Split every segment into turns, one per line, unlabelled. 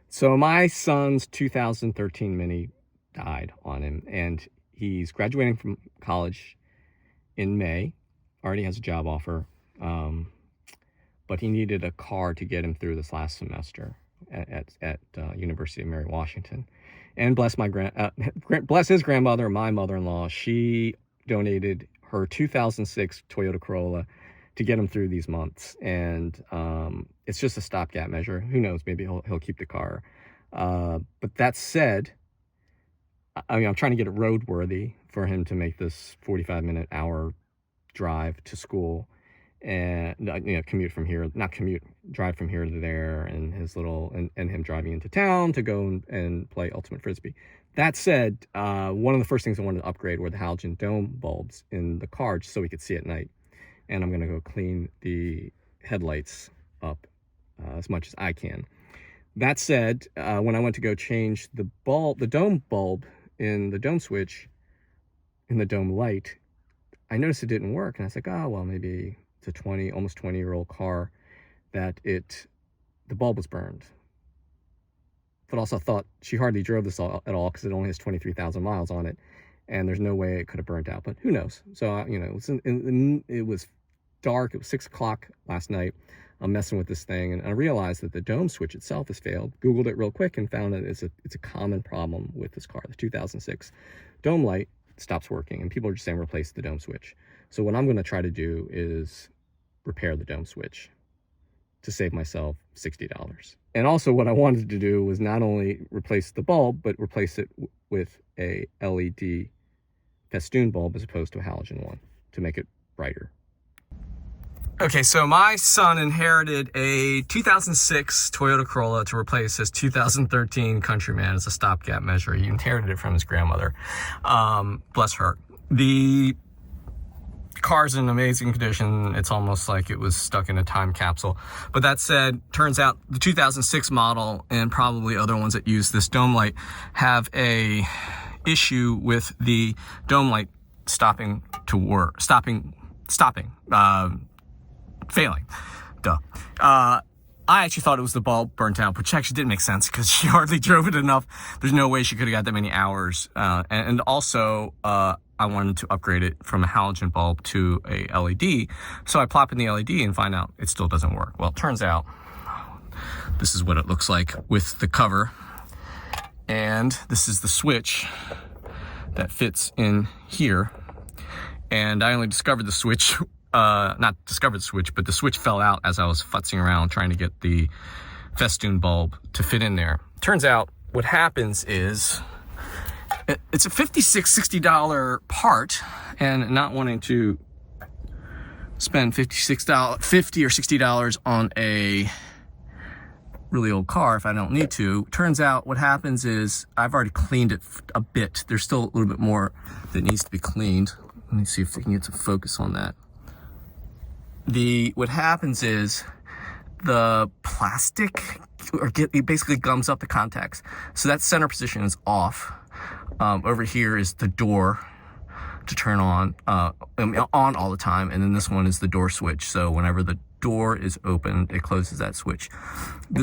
So my son's 2013 Mini died on him, and he's graduating from college in May. Already has a job offer, but he needed a car to get him through this last semester at University of Mary Washington. And bless his grandmother, my mother-in-law. She donated her 2006 Toyota Corolla to get him through these months, and it's just a stopgap measure. Who knows? Maybe he'll keep the car. But that said, I mean, I'm trying to get it roadworthy for him to make this 45-minute hour drive to school, and commute from here, drive from here to there, and and him driving into town to go and play ultimate frisbee. That said, one of the first things I wanted to upgrade were the halogen dome bulbs in the car, just so we could see at night. And I'm gonna go clean the headlights up as much as I can. That said, when I went to go change the dome bulb in the dome switch, in the dome light, I noticed it didn't work. And I was like, oh, well, maybe it's a almost 20-year-old car that the bulb was burned. But also thought she hardly drove this at all because it only has 23,000 miles on it. And there's no way it could have burnt out, but who knows? So, it was dark. It was 6 o'clock last night. I'm messing with this thing, and I realized that the dome switch itself has failed. Googled it real quick and found that it's a common problem with this car. The 2006 dome light stops working, and people are just saying replace the dome switch. So what I'm going to try to do is repair the dome switch to save myself $60. And also what I wanted to do was not only replace the bulb, but replace it with a LED festoon bulb as opposed to a halogen one to make it brighter. Okay, so my son inherited a 2006 Toyota Corolla to replace his 2013 Countryman as a stopgap measure. He inherited it from his grandmother. Bless her. The car's in amazing condition. It's almost like it was stuck in a time capsule. But that said, turns out the 2006 model and probably other ones that use this dome light have a issue with the dome light failing. Duh. I actually thought it was the bulb burnt out, which actually didn't make sense because she hardly drove it enough. There's no way she could have got that many hours. And also, I wanted to upgrade it from a halogen bulb to a LED. So I plop in the LED and find out it still doesn't work. Well, it turns out this is what it looks like with the cover. And this is the switch that fits in here. And I only discovered the switch not discovered the switch, but the switch fell out as I was futzing around trying to get the festoon bulb to fit in there. Turns out what happens is it's a $56, $60 part, and not wanting to spend $50 or $60 on a really old car if I don't need to. Turns out what happens is I've already cleaned it a bit. There's still a little bit more that needs to be cleaned. Let me see if we can get some focus on that. What happens is the plastic it basically gums up the contacts. So that center position is off. Over here is the door to turn on all the time. And then this one is the door switch. So whenever the door is open, it closes that switch.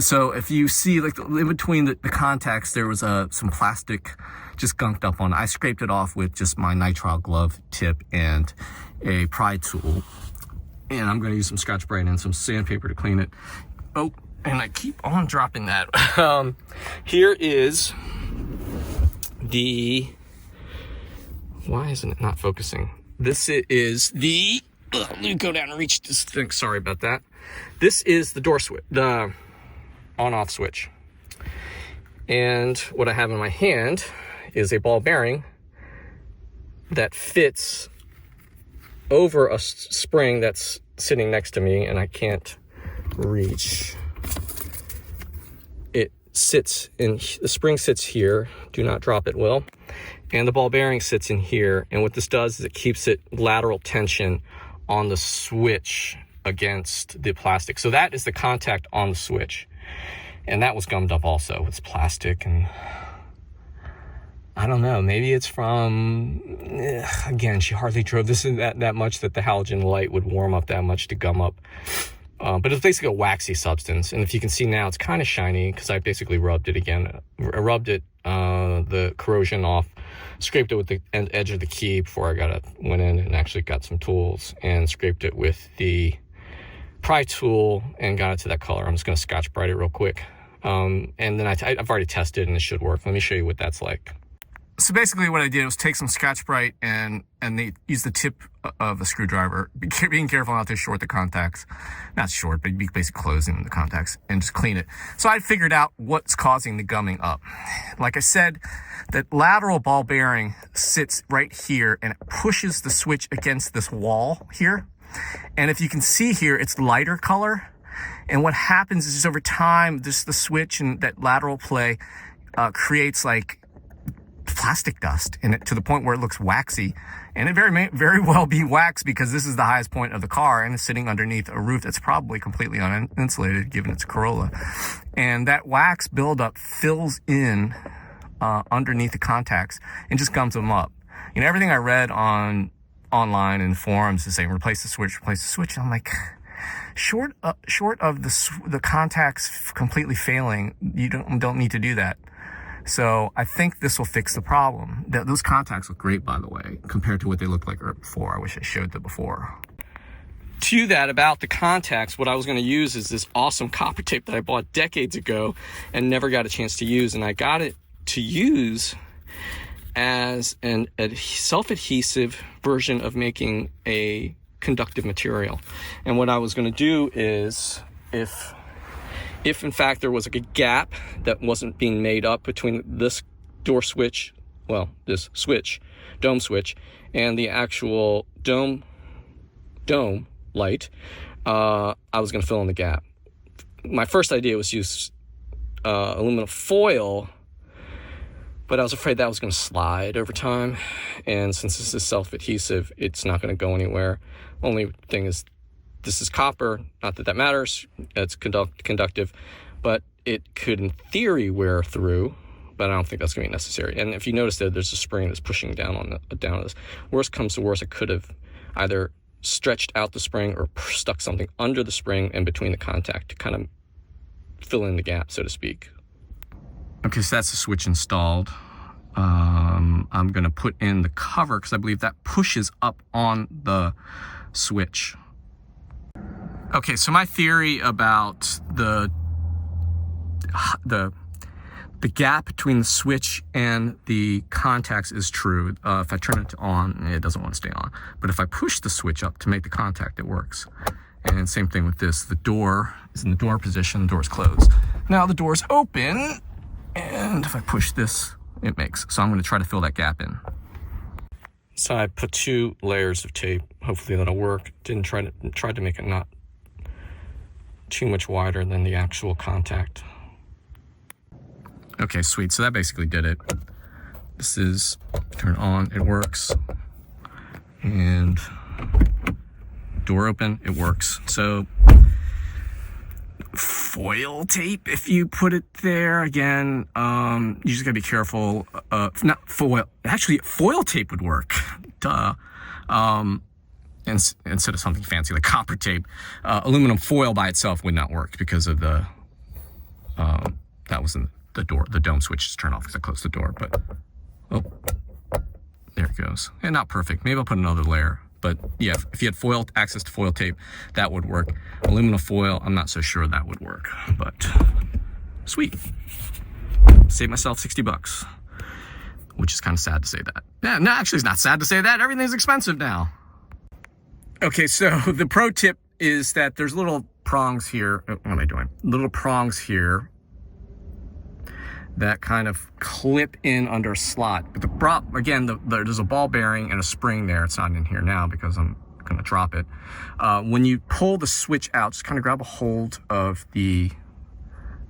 So if you see like in between the contacts, there was some plastic just gunked up on it. I scraped it off with just my nitrile glove tip and a pry tool. And I'm going to use some Scotch-Brite and some sandpaper to clean it. Oh, and I keep on dropping that. Here is why isn't it not focusing? This is let me go down and reach this thing. Sorry about that. This is the door switch, the on-off switch. And what I have in my hand is a ball bearing that fits over a spring that's sitting next to me, and I can't reach. The spring sits here. Do not drop it, Will. And the ball bearing sits in here. And what this does is it keeps it lateral tension on the switch against the plastic. So that is the contact on the switch. And that was gummed up also. It's plastic, and I don't know, maybe it's from, again, she hardly drove this in that much that the halogen light would warm up that much to gum up But it's basically a waxy substance. And if you can see now, it's kind of shiny because I basically rubbed it again. I rubbed it, the corrosion off, scraped it with the edge of the key before I went in and actually got some tools and scraped it with the pry tool and got it to that color. I'm just going to Scotch Brite it real quick. And then I've already tested and it should work. Let me show you what that's like. So basically what I did was take some Scotch Brite and they use the tip of the screwdriver, being careful not to short the contacts. Not short, but basically closing the contacts and just clean it. So I figured out what's causing the gumming up. Like I said, that lateral ball bearing sits right here and it pushes the switch against this wall here. And if you can see here, it's lighter color. And what happens is over time, just the switch and that lateral play creates like plastic dust in it to the point where it looks waxy, and it may very well be wax because this is the highest point of the car and it's sitting underneath a roof that's probably completely uninsulated given it's a Corolla, and that wax buildup fills in underneath the contacts and just gums them up. You know, everything I read online and forums is saying replace the switch, and I'm like, short of the contacts completely failing, you don't need to do that. So I think this will fix the problem. Those contacts look great, by the way, compared to what they looked like before. I wish I showed them before. To that, about the contacts, what I was going to use is this awesome copper tape that I bought decades ago and never got a chance to use. And I got it to use as a self-adhesive version of making a conductive material. And what I was going to do is, if in fact there was like a gap that wasn't being made up between this door switch, well, this switch, dome switch, and the actual dome light, I was going to fill in the gap. My first idea was use aluminum foil, but I was afraid that was going to slide over time. And since this is self-adhesive, it's not going to go anywhere. Only thing is, this is copper, not that that matters, it's conductive, but it could in theory wear through, but I don't think that's gonna be necessary. And if you notice that there's a spring that's pushing down on this. Worst comes to worst, I could have either stretched out the spring or stuck something under the spring and between the contact to kind of fill in the gap, so to speak. Okay, so that's the switch installed. I'm gonna put in the cover because I believe that pushes up on the switch. Okay, so my theory about the gap between the switch and the contacts is true. If I turn it on, it doesn't want to stay on. But if I push the switch up to make the contact, it works. And same thing with this. The door is in the door position, the door is closed. Now the door is open, and if I push this, it makes. So I'm going to try to fill that gap in. So I put 2 layers of tape. Hopefully that'll work. Tried to make it not too much wider than the actual contact. Okay, sweet. So that basically did it. This is turn on, it works. And door open, it works. So foil tape, if you put it there, again, you just gotta be careful. Not foil, actually foil tape would work. Duh. Instead of something fancy like copper tape. Aluminum foil by itself would not work because of the, that was in the door, the dome switch is turned off because I closed the door, but, oh, there it goes. And not perfect, maybe I'll put another layer, but yeah, if you had access to foil tape, that would work. Aluminum foil, I'm not so sure that would work, but sweet. Saved myself 60 bucks, which is kind of sad to say that. Yeah, no, actually it's not sad to say that, everything's expensive now. Okay, so the pro tip is that there's little prongs here. What am I doing? Little prongs here that kind of clip in under a slot. But again, there's a ball bearing and a spring there. It's not in here now because I'm going to drop it. When you pull the switch out, just kind of grab a hold of the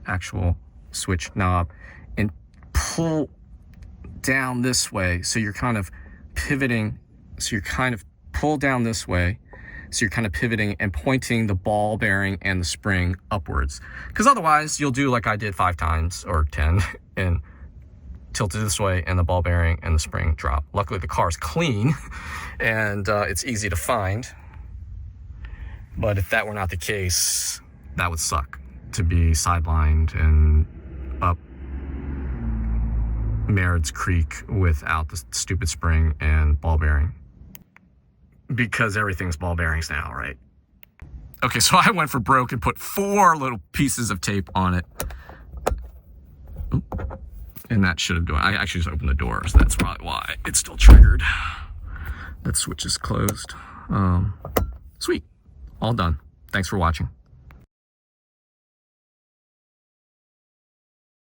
actual switch knob and pull down this way. So you're kind of pivoting. So you're kind of pull down this way. So you're kind of pivoting and pointing the ball bearing and the spring upwards. Because otherwise you'll do like I did 5 times or 10 and tilt it this way and the ball bearing and the spring drop. Luckily the car's clean and it's easy to find. But if that were not the case, that would suck, to be sidelined and up Merritt's Creek without the stupid spring and ball bearing. Because everything's ball bearings now, right? Okay, so I went for broke and put 4 little pieces of tape on it. Oop. And that should have done. I actually just opened the door, so that's probably why it's still triggered. That switch is closed. Sweet. All done. Thanks for watching.